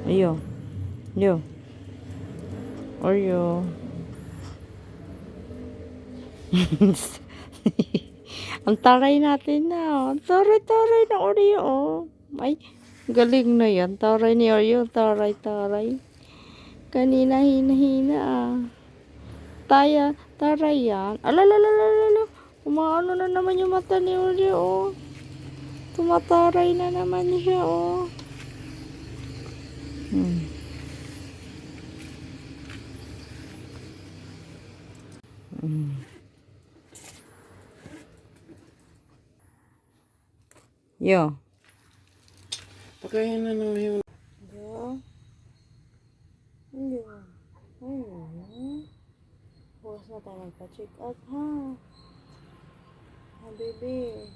Ayo. Yo. Oreo. Ang taray natin na. Ang taray-taray na Oreo. Oh. Ay, galing na yan. Taray ni Oreo. Taray-taray. Kanina hina-hina ah. Taray yan. Alalalalala. Umaano na naman yung mata ni Oreo. Oh. Tumataray na naman siya. Oh. Hmm. Hmm. Yo. Pakain na naman yung... Yo. Yo. Ayun. Bukas na tayo magpa-check up ha. Ha, baby.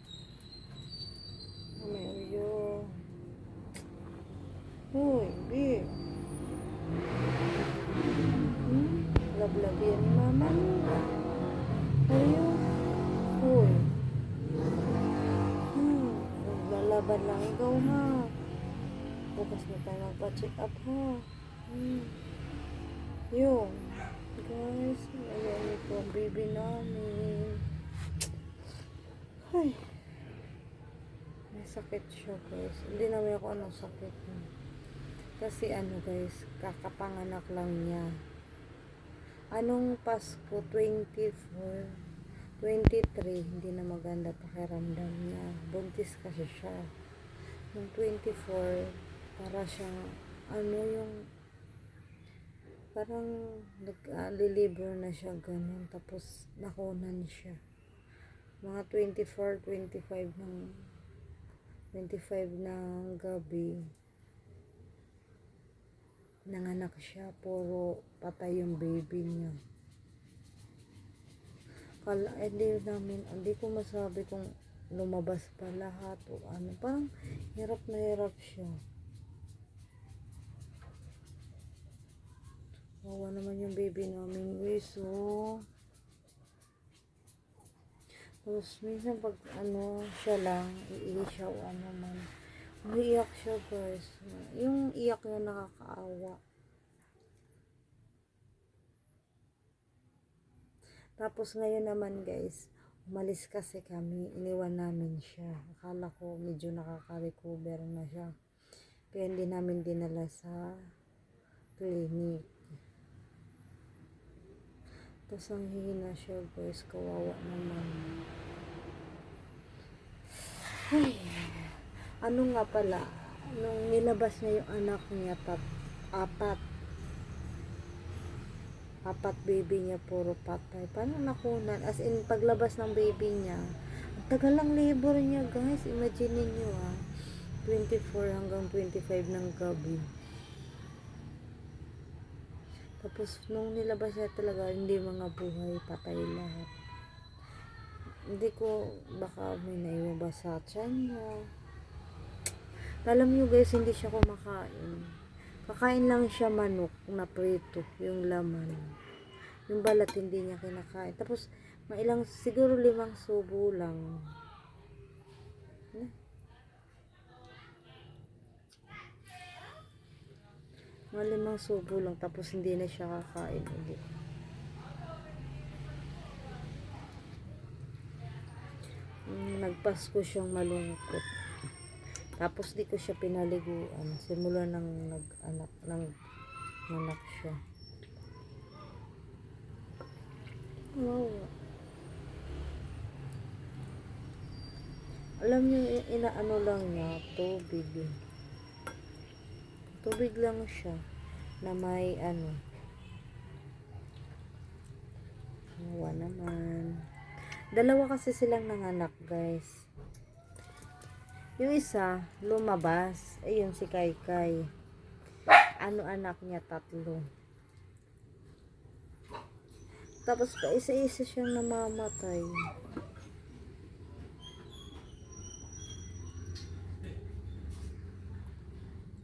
May Oreo. Hoy, babe. Love-love yan ni mama mo. Oreo. Hoy. Lalaban lang ikaw ha. Bukas na tayo magpa-check up ha. Yung. Guys, ayan ito ang baby namin. Ay. May sakit siya guys. Hindi naman ako anong sakit niya. Kasi ano guys, kakapanganak lang niya. Anong Pasko 24, 23, hindi na maganda pakiramdam niya. Buntis kasi siya. Yung 24, para siyang ano yung parang nag-deliver na siya ganun. Tapos nakunan siya. Mga 24, 25 ng gabi. Nanganak siya, puro patay yung baby niya. Hindi ko masabi kung lumabas pa lahat o ano. Parang hirap na hirap siya. Wawa naman yung baby namin guys, oh. Tapos minsan pag ano siya lang, iiyak siya o ano man. Umiiyak siya guys. Yung iyak niya nakakaawa. Tapos ngayon naman guys, umalis kasi kami. Iniwan namin siya. Akala ko medyo nakaka-recover na siya. Kaya hindi namin dinala sa clinic. Tapos ang hihina siya guys. Kawawa naman. Ay. Ano nga pala, nung nilabas niya yung anak niya, apat baby niya, puro patay. Paano nakunan? As in, paglabas ng baby niya, ang tagal lang labor niya guys. Imagine niyo 24 hanggang 25 ng gabi. Tapos, nung nilabas niya talaga, hindi mga buhay, patay lahat. Hindi ko, baka may naiwan ba sa tiyan niya. Alam nyo guys, hindi siya kumakain. Kakain lang siya manok na prito, yung laman. Yung balat hindi niya kinakain. Tapos, siguro 5 subo lang. Mga 5 subo lang, tapos hindi na siya kakain ulit. Nagpasko siyang malungkot. Tapos di ko siya pinaliguan. Simula nang nag-anak siya. Wow. Alam niyo, inaano lang niya, tubig. Tubig lang siya na may ano. Nawa naman. Dalawa kasi silang nanganak guys. Yung isa, lumabas. Ayun si Kaykay. Ano anak niya, 3. Tapos pa isa-isa siyang namamatay.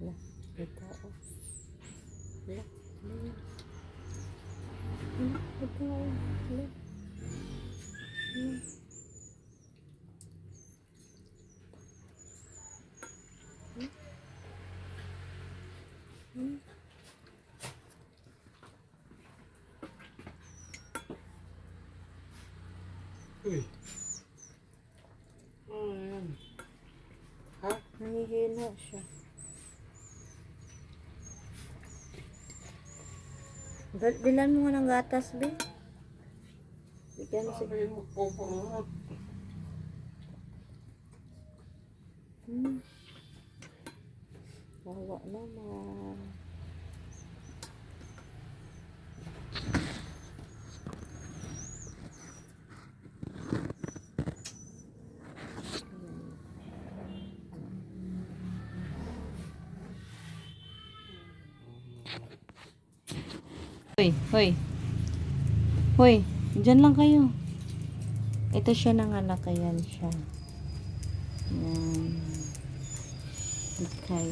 Lah, ito. Lah, ito. Lah. Hmm. Uy. Ano yan? Ha? Nangihina siya. Bilan mo nga ng gatas, be. Bigyan mo si... Sabi mo, pupurot. Wawa naman. Hoy, hoy. Hoy, dyan lang kayo. Ito siya nanganak, ayan siya. Yan. Kay.